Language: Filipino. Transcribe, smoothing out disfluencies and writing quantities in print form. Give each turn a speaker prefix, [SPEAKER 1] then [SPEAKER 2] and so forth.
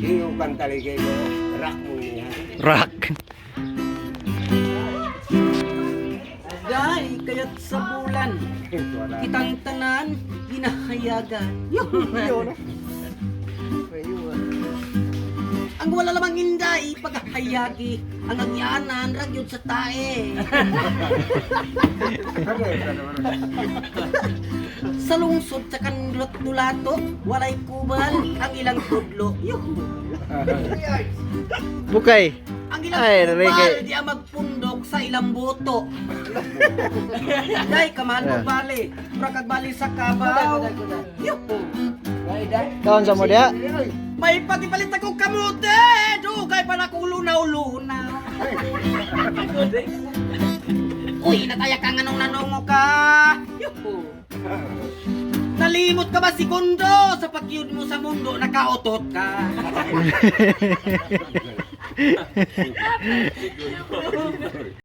[SPEAKER 1] Iyo kan taligay mo, rak mo niya.
[SPEAKER 2] Rock.
[SPEAKER 3] Day, kaya't sa bulan, kitang tanan, ginahayagan. Ang wala lamang inday, paghahayagi, ang agyanan, ragyod sa tae. Sa lungsod sa kandulat-dulato, walay kubal, ang ilang tudlo.
[SPEAKER 2] Bukay.
[SPEAKER 3] Ang ilang
[SPEAKER 2] Ay,
[SPEAKER 3] kubal,
[SPEAKER 2] Ricky.
[SPEAKER 3] di ang magpundok sa ilang boto. Day, kamahal mo bali, prakag bali sa kabaw. Yuhu.
[SPEAKER 2] Kaon sa mo diha?
[SPEAKER 3] May patipalit akong kamote! Dugay pa na kong lunaw-lunaw. Uy, nataya ka nga nung nanongo ka. Yuhu. Nalimot ka ba segundo sa pagyud mo sa mundo, nakaotot ka.